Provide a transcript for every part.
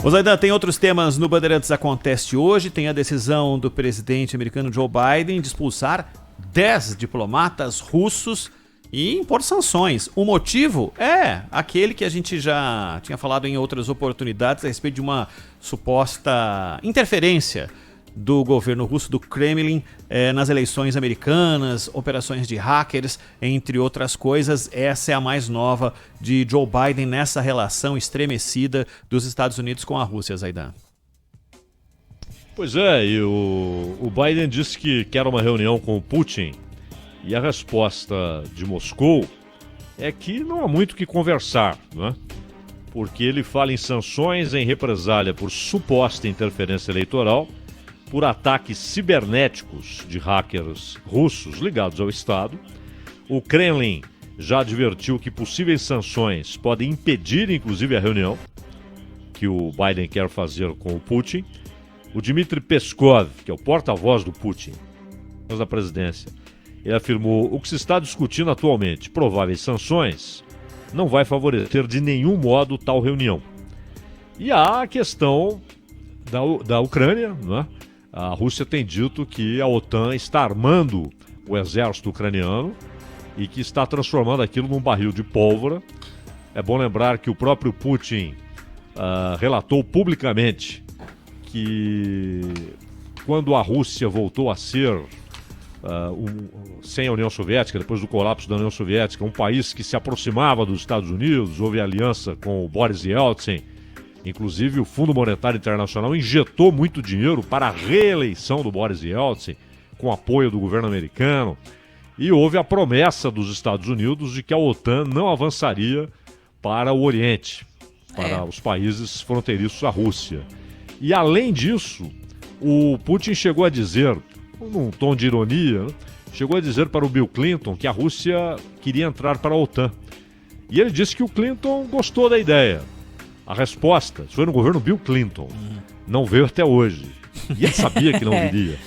Ô Zaidan, tem outros temas no Bandeirantes Acontece hoje. Tem a decisão do presidente americano Joe Biden de expulsar 10 diplomatas russos e impor sanções. O motivo é aquele que a gente já tinha falado em outras oportunidades a respeito de uma suposta interferência do governo russo, do Kremlin, nas eleições americanas, operações de hackers, entre outras coisas. Essa é a mais nova de Joe Biden nessa relação estremecida dos Estados Unidos com a Rússia, Zaidan. Pois é, e o Biden disse que quer uma reunião com o Putin, e a resposta de Moscou é que não há muito o que conversar, né? Porque ele fala em sanções em represália por suposta interferência eleitoral, por ataques cibernéticos de hackers russos ligados ao Estado. O Kremlin já advertiu que possíveis sanções podem impedir, inclusive, a reunião que o Biden quer fazer com o Putin. O Dmitry Peskov, que é o porta-voz do Putin, da presidência, ele afirmou: o que se está discutindo atualmente, prováveis sanções, não vai favorecer de nenhum modo tal reunião. E há a questão da Ucrânia, né? A Rússia tem dito que a OTAN está armando o exército ucraniano e que está transformando aquilo num barril de pólvora. É bom lembrar que o próprio Putin relatou publicamente que quando a Rússia voltou a ser, sem a União Soviética, depois do colapso da União Soviética, um país que se aproximava dos Estados Unidos, houve aliança com o Boris Yeltsin. Inclusive, o Fundo Monetário Internacional injetou muito dinheiro para a reeleição do Boris Yeltsin, com apoio do governo americano. E houve a promessa dos Estados Unidos de que a OTAN não avançaria para o Oriente, para os países fronteiriços à Rússia. E, além disso, o Putin chegou a dizer, num tom de ironia, né, chegou a dizer para o Bill Clinton que a Rússia queria entrar para a OTAN. E ele disse que o Clinton gostou da ideia. A resposta, isso foi no governo Bill Clinton, não veio até hoje. E ele sabia que não viria.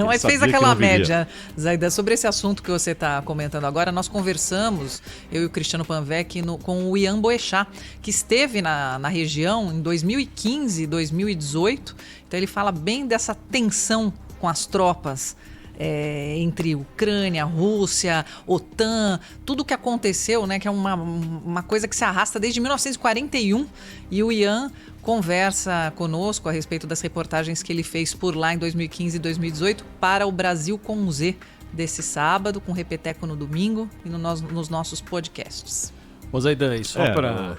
Mas fez aquela média, Zaidan, sobre esse assunto que você está comentando agora. Nós conversamos, eu e o Cristiano Panvec, com o Ian Boechat, que esteve na região em 2015 e 2018. Então ele fala bem dessa tensão com as tropas entre Ucrânia, Rússia, OTAN, tudo o que aconteceu, né, que é uma coisa que se arrasta desde 1941, e o Ian conversa conosco a respeito das reportagens que ele fez por lá em 2015 e 2018 para o Brasil com Z desse sábado, com repeteco no domingo e nos nossos podcasts. Ô Zaidan, e só para...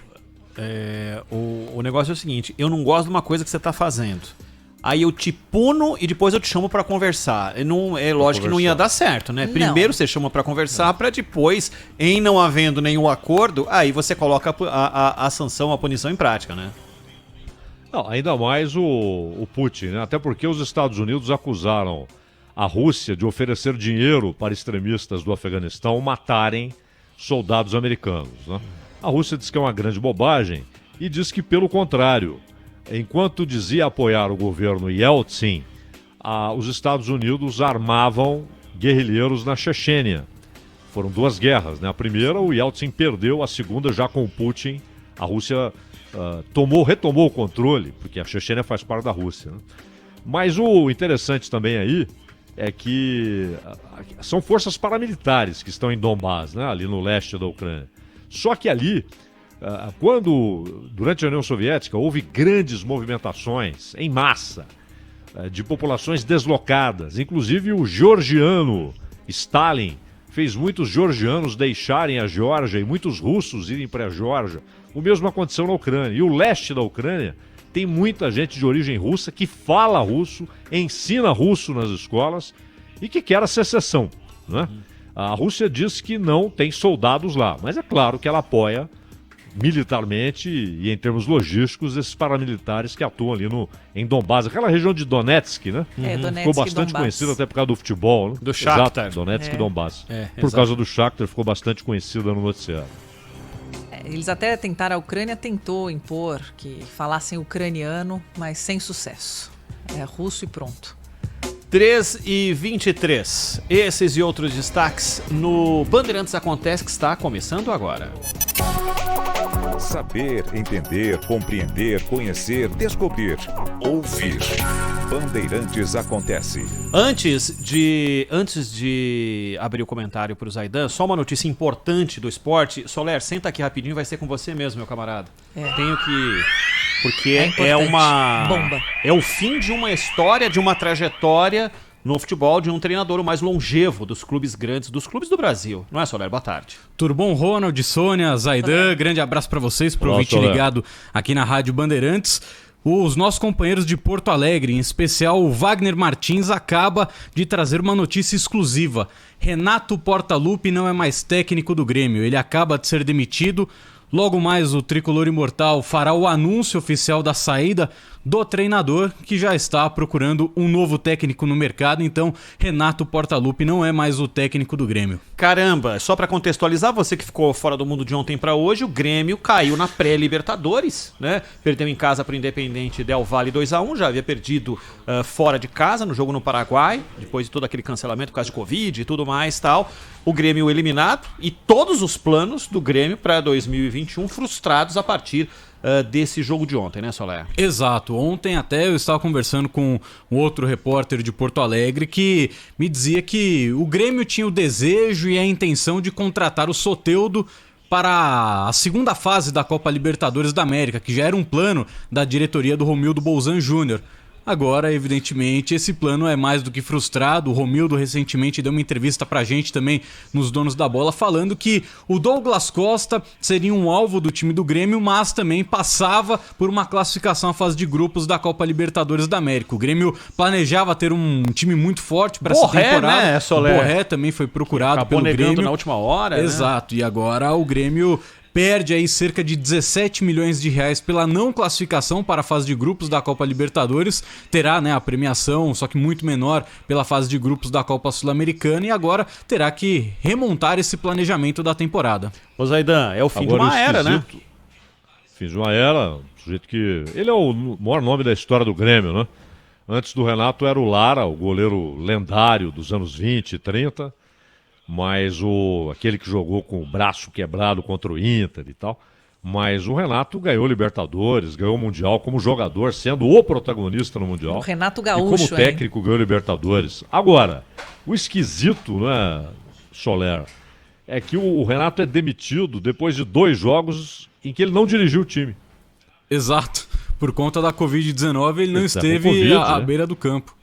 o negócio é o seguinte, eu não gosto de uma coisa que você está fazendo. Aí eu te puno e depois eu te chamo pra conversar. É lógico que não ia dar certo, né? Primeiro você chama pra conversar, pra depois, em não havendo nenhum acordo, aí você coloca a sanção, a punição em prática, né? Não, ainda mais o Putin, né? Até porque os Estados Unidos acusaram a Rússia de oferecer dinheiro para extremistas do Afeganistão matarem soldados americanos, né? A Rússia diz que é uma grande bobagem e diz que, pelo contrário, enquanto dizia apoiar o governo Yeltsin, os Estados Unidos armavam guerrilheiros na Chechênia. Foram 2 guerras, né? A primeira, o Yeltsin perdeu, a segunda, já com o Putin, a Rússia retomou o controle, porque a Chechênia faz parte da Rússia, né? Mas o interessante também aí é que são forças paramilitares que estão em Donbás, né? Ali no leste da Ucrânia. Só que ali, durante a União Soviética, houve grandes movimentações em massa de populações deslocadas. Inclusive o georgiano Stalin fez muitos georgianos deixarem a Geórgia e muitos russos irem para a Geórgia. O mesmo aconteceu na Ucrânia. E o leste da Ucrânia tem muita gente de origem russa que fala russo, ensina russo nas escolas e que quer a secessão, né? A Rússia diz que não tem soldados lá, mas é claro que ela apoia militarmente e em termos logísticos esses paramilitares que atuam ali em Donbás, aquela região de Donetsk, né? Donetsk, ficou bastante conhecida até por causa do futebol, né? Do Shakhtar. Exato, Donetsk e Donbás. Por exato. causa do Shakhtar ficou bastante conhecida no noticiário. Eles até tentaram, a Ucrânia tentou impor que falassem ucraniano, mas sem sucesso. É russo e pronto. 3h23. Esses e outros destaques no Bandeirantes Acontece, que está começando agora. Saber, entender, compreender, conhecer, descobrir. Ouvir. Bandeirantes acontece. Antes de abrir o comentário para o Zaidan, só uma notícia importante do esporte. Soler, senta aqui rapidinho, vai ser com você mesmo, meu camarada. Tenho que... Porque é uma... bomba. É o fim de uma história, de uma trajetória no futebol de um treinador o mais longevo dos clubes grandes, dos clubes do Brasil. Não é, Soler? Boa tarde. Tudo bom, Ronald, Sônia, Zaidan? Grande abraço para vocês, pro ouvinte ligado aqui na Rádio Bandeirantes. Os nossos companheiros de Porto Alegre, em especial o Wagner Martins, acaba de trazer uma notícia exclusiva. Renato Portaluppi não é mais técnico do Grêmio. Ele acaba de ser demitido. Logo mais, o Tricolor Imortal fará o anúncio oficial da saída do treinador, que já está procurando um novo técnico no mercado. Então, Renato Portaluppi não é mais o técnico do Grêmio. Caramba, só para contextualizar, você que ficou fora do mundo de ontem para hoje, o Grêmio caiu na pré-Libertadores, né? Perdeu em casa para o Independente Del Valle 2-1, já havia perdido fora de casa no jogo no Paraguai, depois de todo aquele cancelamento por causa de Covid e tudo mais tal. O Grêmio eliminado e todos os planos do Grêmio para 2021 frustrados a partir desse jogo de ontem, né, Soler? Exato. Ontem até eu estava conversando com um outro repórter de Porto Alegre que me dizia que o Grêmio tinha o desejo e a intenção de contratar o Soteldo para a segunda fase da Copa Libertadores da América, que já era um plano da diretoria do Romildo Bolzan Júnior. Agora, evidentemente, esse plano é mais do que frustrado. O Romildo recentemente deu uma entrevista pra gente também nos Donos da Bola, falando que o Douglas Costa seria um alvo do time do Grêmio, mas também passava por uma classificação à fase de grupos da Copa Libertadores da América. O Grêmio planejava ter um time muito forte para essa temporada. Né, Soler? O Borré também foi procurado acabou pelo negando Grêmio na última hora. Exato, né? E agora o Grêmio perde aí cerca de 17 milhões de reais pela não classificação para a fase de grupos da Copa Libertadores. Terá, né, a premiação, só que muito menor, pela fase de grupos da Copa Sul-Americana, e agora terá que remontar esse planejamento da temporada. Ô Zaidan, é o fim de uma era, né? Fim de uma era, um sujeito que... Ele é o maior nome da história do Grêmio, né? Antes do Renato era o Lara, o goleiro lendário dos anos 20 e 30, mas aquele que jogou com o braço quebrado contra o Inter e tal. Mas o Renato ganhou Libertadores, ganhou o Mundial como jogador, sendo o protagonista no Mundial. O Renato Gaúcho, e como técnico ganhou Libertadores. Agora, o esquisito, né, Soler, é que o Renato é demitido depois de 2 jogos em que ele não dirigiu o time. Exato. Por conta da Covid-19, ele não esteve COVID, à beira do campo.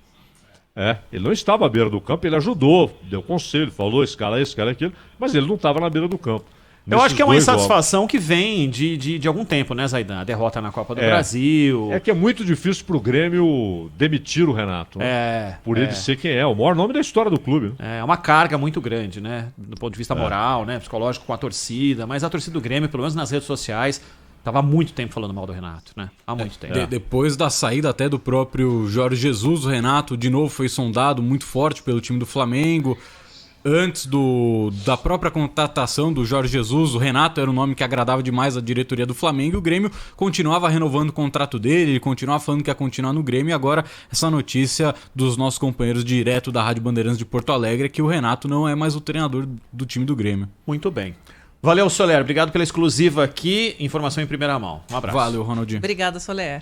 Ele não estava à beira do campo, ele ajudou, deu conselho, falou esse cara, aquilo, mas ele não estava na beira do campo. Eu acho que é uma insatisfação que vem de algum tempo, né, Zaidan? A derrota na Copa do Brasil. É que é muito difícil pro Grêmio demitir o Renato. Né? Por ele ser quem é, o maior nome da história do clube. Né? É uma carga muito grande, né? Do ponto de vista moral, né? Psicológico com a torcida. Mas a torcida do Grêmio, pelo menos nas redes sociais, estava há muito tempo falando mal do Renato, né? Há muito tempo. Depois da saída até do próprio Jorge Jesus, o Renato de novo foi sondado muito forte pelo time do Flamengo. Antes da própria contratação do Jorge Jesus, o Renato era um nome que agradava demais a diretoria do Flamengo, e o Grêmio continuava renovando o contrato dele, ele continuava falando que ia continuar no Grêmio, e agora essa notícia dos nossos companheiros direto da Rádio Bandeirantes de Porto Alegre é que o Renato não é mais o treinador do time do Grêmio. Muito bem. Valeu, Soler. Obrigado pela exclusiva aqui. Informação em primeira mão. Um abraço. Valeu, Ronaldinho. Obrigada, Soler.